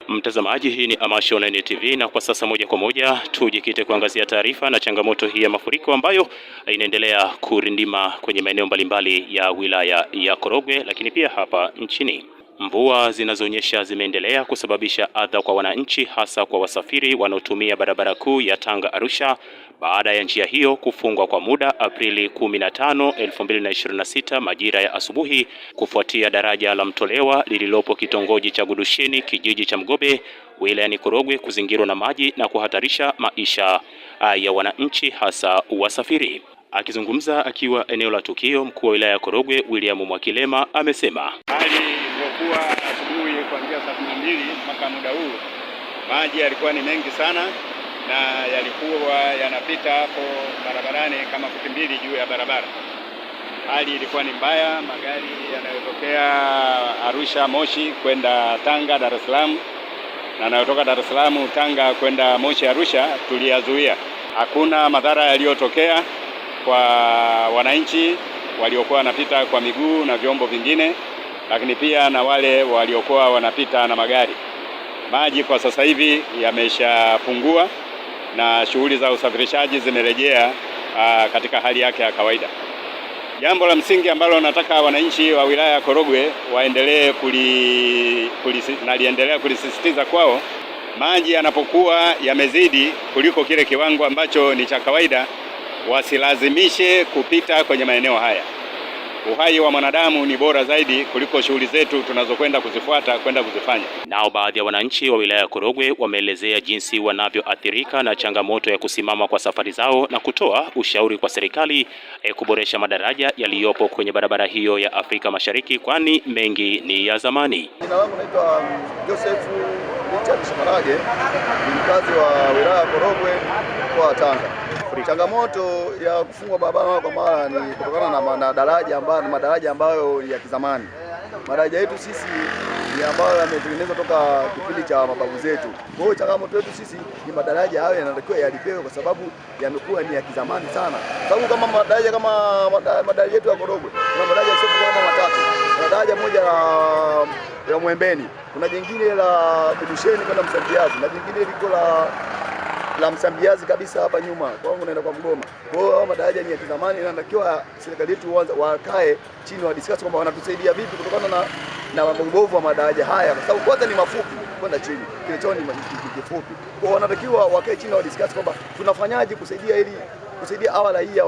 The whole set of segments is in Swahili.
Mtazamaji, hii ni Amashi Online TV, na kwa sasa moja kwa moja tujikite kuangazia taarifa na changamoto hii ya mafuriko ambayo inaendelea kurindima kwenye maeneo mbalimbali ya wilaya ya Korogwe, lakini pia hapa nchini. Mvua zinazonyesha zimeendelea kusababisha adha kwa wananchi, hasa kwa wasafiri wanaotumia barabara kuu ya Tanga Arusha baada ya njia hiyo kufungwa kwa muda Aprili 15, 2026 majira ya asubuhi kufuatia daraja la Mtolewa lililopo kitongoji cha Gudusheni, kijiji cha Mgobe, wilayani Korogwe kuzingirwa na maji na kuhatarisha maisha ya wananchi, hasa wasafiri. Akizungumza akiwa eneo la tukio, mkuu wa wilaya ya Korogwe William Mwakilema amesema hali ilivyokuwa asubuhi kuanzia saa 12 mpaka muda huu, maji yalikuwa ni mengi sana na yalikuwa yanapita hapo barabarani kama futi mbili juu ya barabara. Hali ilikuwa ni mbaya, magari yanayotokea Arusha Moshi kwenda Tanga Dar es Salaam na yanayotoka Dar es Salaam Tanga kwenda Moshi Arusha tuliyazuia. Hakuna madhara yaliyotokea kwa wananchi waliokuwa wanapita kwa miguu na vyombo vingine, lakini pia na wale waliokuwa wanapita na magari. Maji kwa sasa hivi yameshapungua na shughuli za usafirishaji zimerejea katika hali yake ya kawaida. Jambo la msingi ambalo nataka wananchi wa wilaya ya Korogwe waendelee naliendelea kulisisitiza kwao, maji yanapokuwa yamezidi kuliko kile kiwango ambacho ni cha kawaida, wasilazimishe kupita kwenye maeneo haya. Uhai wa mwanadamu ni bora zaidi kuliko shughuli zetu tunazokwenda kuzifuata kwenda kuzifanya. Nao baadhi ya wananchi wa wilaya ya Korogwe wameelezea jinsi wanavyoathirika na changamoto ya kusimama kwa safari zao na kutoa ushauri kwa serikali kuboresha madaraja yaliyopo kwenye barabara hiyo ya Afrika Mashariki, kwani mengi ni ya zamani. Jina langu naitwa Joseph Richard Shamarage, ni mkazi wa wilaya ya Korogwe kwa Tanga. Changamoto ya kufungwa barabara kwa mara ni kutokana na madaraja ambayo ya kizamani. Madaraja yetu sisi ni ambayo yametengenezwa toka kipindi cha mababu zetu. Kwa hiyo changamoto yetu sisi ni madaraja hayo yanatakiwa yalipewe, kwa sababu yamekuwa ni ya kizamani sana. Sababu kama madaraja yetu ya Korogwe, kuna madaraja sio kama matatu. Kuna daraja moja la Mwembeni, kuna jingine la Budusheni kwenda Msambiazi, na jingine liko la Msambiazi kabisa hapa nyuma kwangu naenda kwa Mgoma. Kwa hiyo madaraja ni ya kizamani, na natakiwa serikali yetu wakae chini wa discuss kwamba wanatusaidia vipi kutokana na ubovu wa madaraja haya, kwa sababu kwanza ni mafupi kwenda chini, kilichoni ni kifupi. Kwa hiyo wanatakiwa wakae chini wa discuss kwamba tunafanyaje kusaidia awala hii ya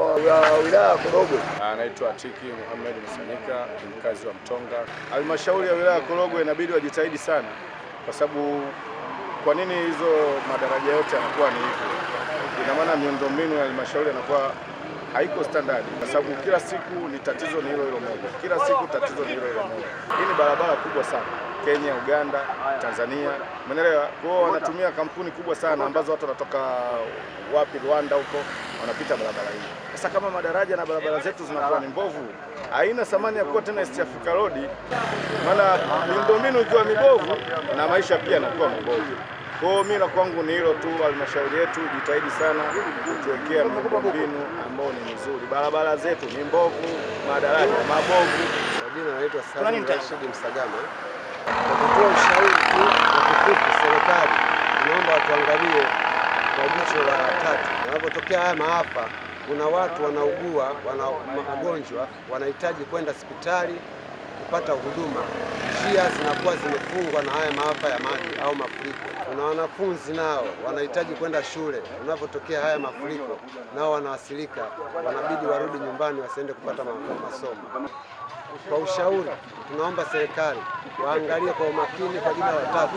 wilaya ya Korogwe. Anaitwa Tiki Muhammad Msanyika, mkazi wa Mtonga. Halmashauri ya wilaya ya Korogwe inabidi wajitahidi sana, kwa sababu kwa nini hizo madaraja yote yanakuwa ni hivyo? Ina maana miundombinu ya halmashauri inakuwa haiko standard, kwa sababu kila siku ni tatizo ni hilo moja. Kila siku tatizo ni hilo moja. Hii ni barabara kubwa sana, Kenya, Uganda, Tanzania, umeelewa? Kwa hiyo wanatumia kampuni kubwa sana ambazo watu wanatoka wapi, Rwanda huko, wanapita barabara hii. Sasa kama madaraja na barabara zetu zinakuwa ni mbovu, haina thamani ya kuwa tena East Africa Road, maana miundombinu ikiwa mibovu na maisha pia yanakuwa mabovu. Kwa hiyo mimi kwangu ni hilo tu, halmashauri yetu jitahidi sana kutuwekea miundombinu ambayo ni mizuri. Barabara zetu ni mbovu, madaraja mabovu. Jina naitwa Salim Rashid Msagama. Kwa kutoa ushauri tu kwa kifupi, serikali tunaomba watuangalie kwa jicho la tatu. Wanapotokea haya maafa, kuna watu wanaugua, wana magonjwa, wanahitaji kwenda hospitali kupata huduma, njia zinakuwa zimefungwa na haya maafa ya maji au mafuriko. Kuna wanafunzi nao wanahitaji kwenda shule, unapotokea haya mafuriko nao wanawasilika, wanabidi warudi nyumbani, wasiende kupata masomo. Kwa ushauri tunaomba serikali waangalie kwa umakini kwa jina la tatu.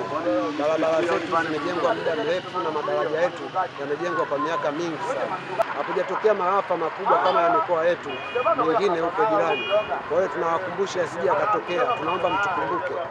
Barabara zetu zimejengwa muda mrefu na madaraja yetu yamejengwa kwa miaka mingi sana. Hakujatokea maafa makubwa kama ya mikoa yetu mingine huko jirani. Kwa hiyo tunawakumbusha asije akatokea, tunaomba mtukumbuke.